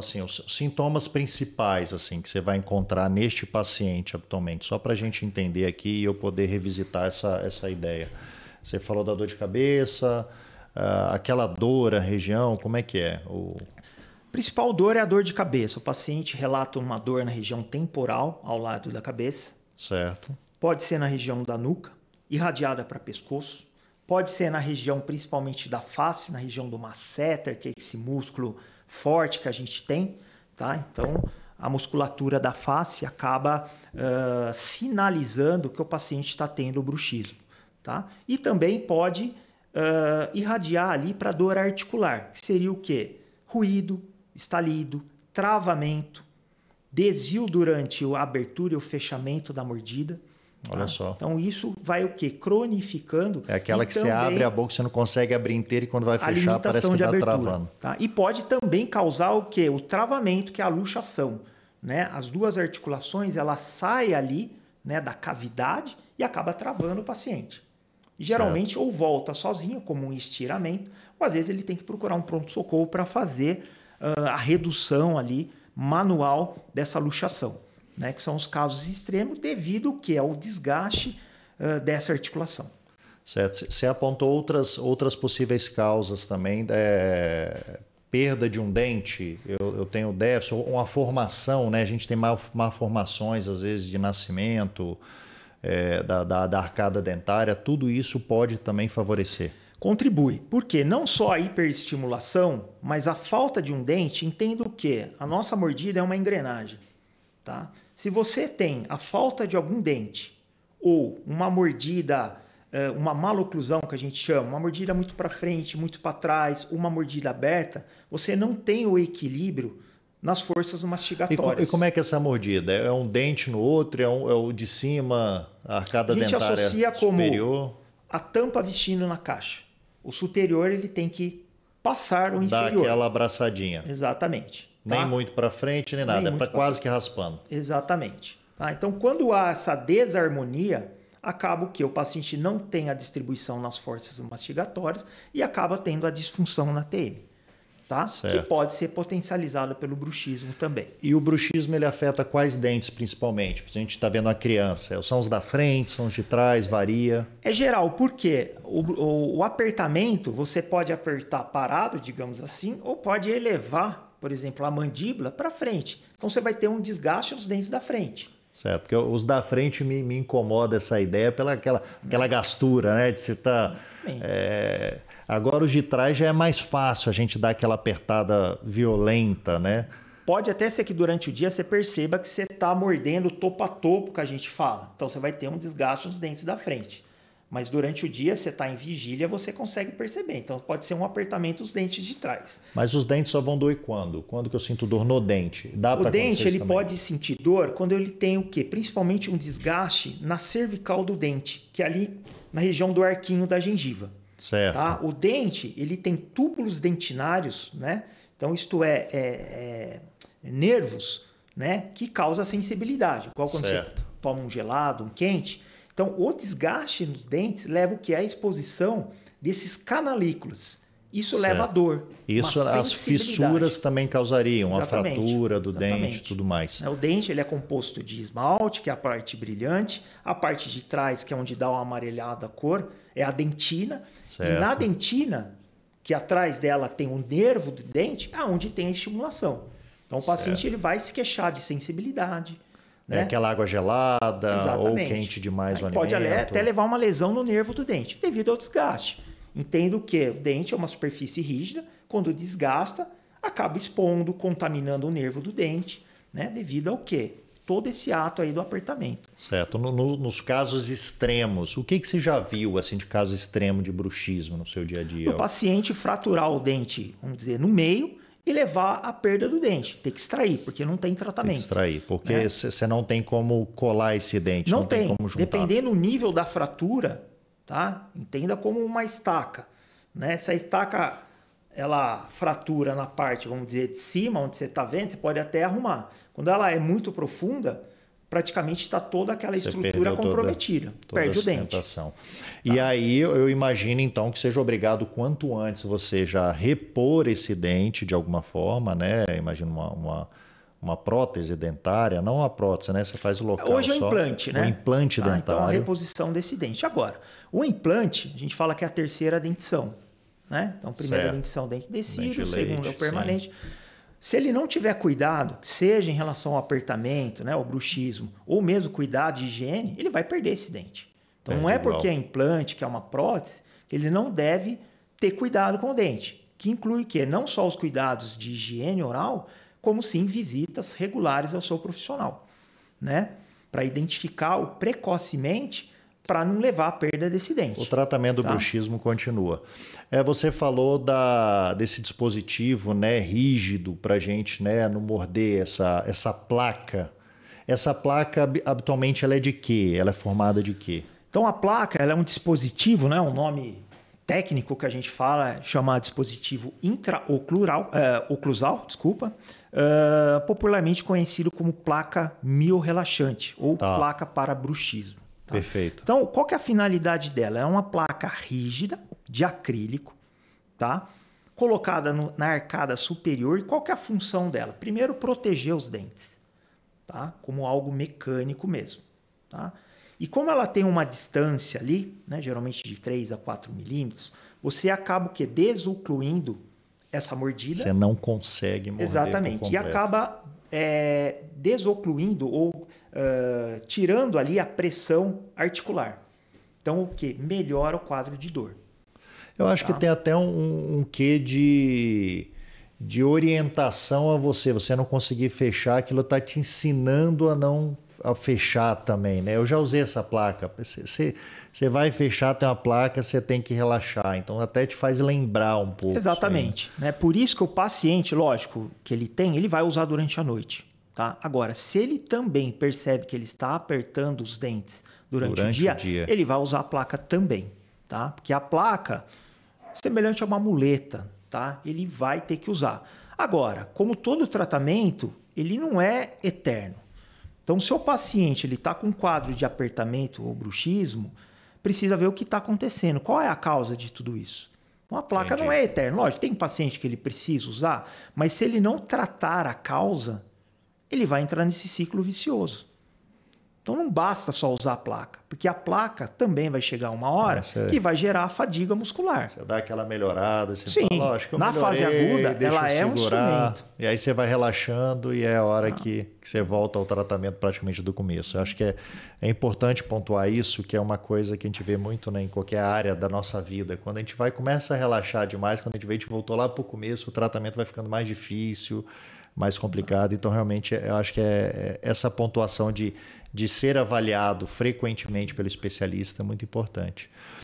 assim, os sintomas principais assim que você vai encontrar neste paciente atualmente, só para a gente entender aqui e eu poder revisitar essa ideia. Você falou da dor de cabeça, aquela dor, a região, como é que é? A principal dor é a dor de cabeça. O paciente relata uma dor na região temporal, ao lado da cabeça. Certo. Pode ser na região da nuca, irradiada para pescoço. Pode ser na região principalmente da face, na região do masseter, que é esse músculo forte que a gente tem. Tá? Então, a musculatura da face acaba sinalizando que o paciente está tendo bruxismo. Tá? E também pode irradiar ali para dor articular, que seria o quê? Ruído, estalido, travamento, desvio durante a abertura e o fechamento da mordida. Olha só. Então isso vai o quê? Cronificando. É aquela que você abre a boca, você não consegue abrir inteira e quando vai fechar parece que está travando. Tá? E pode também causar o quê? O travamento, que é a luxação. Né? As duas articulações, ela sai ali, né, da cavidade e acaba travando o paciente. E geralmente ou volta sozinho, como um estiramento, ou às vezes ele tem que procurar um pronto-socorro para fazer a redução ali manual dessa luxação. Né, que são os casos extremos devido ao desgaste dessa articulação. Certo. Você apontou outras possíveis causas também, perda de um dente, eu tenho déficit, ou uma formação, né? A gente tem malformações às vezes de nascimento, da arcada dentária, tudo isso pode também favorecer. Contribui, porque não só a hiperestimulação, mas a falta de um dente, entenda o quê? A nossa mordida é uma engrenagem. Tá? Se você tem a falta de algum dente ou uma mordida, uma maloclusão que a gente chama, uma mordida muito para frente, muito para trás, uma mordida aberta, você não tem o equilíbrio nas forças mastigatórias. E como é que é essa mordida? É um dente no outro? É o de cima, a arcada dentária superior? Como a tampa vestindo na caixa. O superior ele tem que passar o inferior. Dá aquela abraçadinha. Exatamente. Nem muito para frente, nem nada. É para quase que raspando. Exatamente. Tá? Então, quando há essa desarmonia, acaba que o paciente não tem a distribuição nas forças mastigatórias e acaba tendo a disfunção na TM. Tá? Que pode ser potencializado pelo bruxismo também. E o bruxismo ele afeta quais dentes principalmente? A gente está vendo a criança. São os da frente, são os de trás, varia? É geral, porque o apertamento você pode apertar parado, digamos assim, ou pode elevar, por exemplo, a mandíbula para frente. Então você vai ter um desgaste nos dentes da frente. Certo, porque os da frente me incomoda essa ideia pela aquela gastura, né? De você tá, agora os de trás já é mais fácil a gente dar aquela apertada violenta, né? Pode até ser que durante o dia você perceba que você está mordendo topo a topo, que a gente fala. Então você vai ter um desgaste nos dentes da frente. Mas durante o dia, você está em vigília, você consegue perceber. Então pode ser um apertamento dos dentes de trás. Mas os dentes só vão doer quando? Quando que eu sinto dor no dente? O dente ele pode sentir dor quando ele tem o quê? Principalmente um desgaste na cervical do dente, que é ali na região do arquinho da gengiva. Certo. Tá? O dente ele tem túbulos dentinários, né? Então isto nervos, né? Que causa sensibilidade. Igual quando você toma um gelado, um quente. Então, o desgaste nos dentes leva o que? A exposição desses canalículas. Isso leva a dor. Isso as fissuras também causariam, a fratura do dente e tudo mais. O dente ele é composto de esmalte, que é a parte brilhante. A parte de trás, que é onde dá uma amarelhada cor, é a dentina. Certo. E na dentina, que atrás dela tem o nervo do dente, é onde tem a estimulação. Então, o paciente ele vai se queixar de sensibilidade. Né? Aquela água gelada. Exatamente. Ou quente demais o alimento. Pode até levar uma lesão no nervo do dente, devido ao desgaste. Entendo que o dente é uma superfície rígida, quando desgasta, acaba expondo, contaminando o nervo do dente, né? Devido ao quê? Todo esse ato aí do apertamento. Certo. Nos casos extremos, o que você já viu assim, de caso extremo de bruxismo no seu dia a dia? O paciente fraturar o dente, vamos dizer, no meio, e levar à perda do dente. Tem que extrair, porque não tem tratamento. Tem que extrair, porque você não tem como colar esse dente, não tem como juntar. Dependendo do nível da fratura, tá? Entenda como uma estaca. Né? Se a estaca ela fratura na parte, vamos dizer, de cima, onde você está vendo, você pode até arrumar. Quando ela é muito profunda, praticamente está toda aquela Você estrutura perdeu comprometida. toda Perde a o dente. sustentação. E aí eu imagino então que seja obrigado quanto antes você já repor esse dente de alguma forma, né? Imagino uma prótese dentária, não uma prótese, né? Você faz o local Hoje é o só. implante, né? O implante dentário. Então a reposição desse dente. Agora, o implante, a gente fala que é a terceira dentição, né? Então, primeira Certo. dentição, dente descido, Dente de segunda é o leite, permanente. sim. Se ele não tiver cuidado, seja em relação ao apertamento, né, ao bruxismo, ou mesmo cuidado de higiene, ele vai perder esse dente. Então não é porque é implante, que é uma prótese, que ele não deve ter cuidado com o dente. Que inclui o quê? Não só os cuidados de higiene oral, como sim visitas regulares ao seu profissional, né? Para identificar precocemente, para não levar à perda desse dente. O tratamento do bruxismo continua. Você falou desse dispositivo, né, rígido para a gente, né, não morder essa placa. Essa placa, habitualmente, ela é de quê? Ela é formada de quê? Então, a placa ela é um dispositivo, né, um nome técnico que a gente fala, chama dispositivo intraoclusal, popularmente conhecido como placa miorrelaxante ou placa para bruxismo. Tá? Perfeito. Então, qual que é a finalidade dela? É uma placa rígida de acrílico, tá? Colocada na arcada superior. E qual que é a função dela? Primeiro, proteger os dentes, tá? Como algo mecânico mesmo, tá? E como ela tem uma distância ali, né, geralmente de 3 a 4 milímetros, você acaba o quê? Desocluindo essa mordida. Você não consegue morder. Exatamente. E acaba desocluindo ou tirando ali a pressão articular. Então, o que? Melhora o quadro de dor. Eu acho que tem até um quê de orientação a você. Você não conseguir fechar, aquilo está te ensinando a fechar também, né? Eu já usei essa placa. Você vai fechar, tem uma placa, você tem que relaxar. Então, até te faz lembrar um pouco. Exatamente. Né? Por isso que o paciente, lógico, que ele vai usar durante a noite. Tá? Agora, se ele também percebe que ele está apertando os dentes durante o dia, ele vai usar a placa também. Tá? Porque a placa, semelhante a uma muleta, tá? Ele vai ter que usar. Agora, como todo tratamento, ele não é eterno. Então, se o paciente está com um quadro de apertamento ou bruxismo, precisa ver o que está acontecendo. Qual é a causa de tudo isso? Uma placa não é eterna. Lógico, tem paciente que ele precisa usar, mas se ele não tratar a causa, ele vai entrar nesse ciclo vicioso. Então não basta só usar a placa, porque a placa também vai chegar uma hora que vai gerar fadiga muscular. Você dá aquela melhorada, você Sim, fala, lógico, na fase aguda, ela é um instrumento. E aí você vai relaxando e é a hora que você volta ao tratamento praticamente do começo. Eu acho que é importante pontuar isso, que é uma coisa que a gente vê muito, né, em qualquer área da nossa vida. Quando a gente começa a relaxar demais, quando a gente voltou lá para o começo, o tratamento vai ficando mais difícil, mais complicado. Então, realmente, eu acho que essa pontuação de ser avaliado frequentemente pelo especialista é muito importante.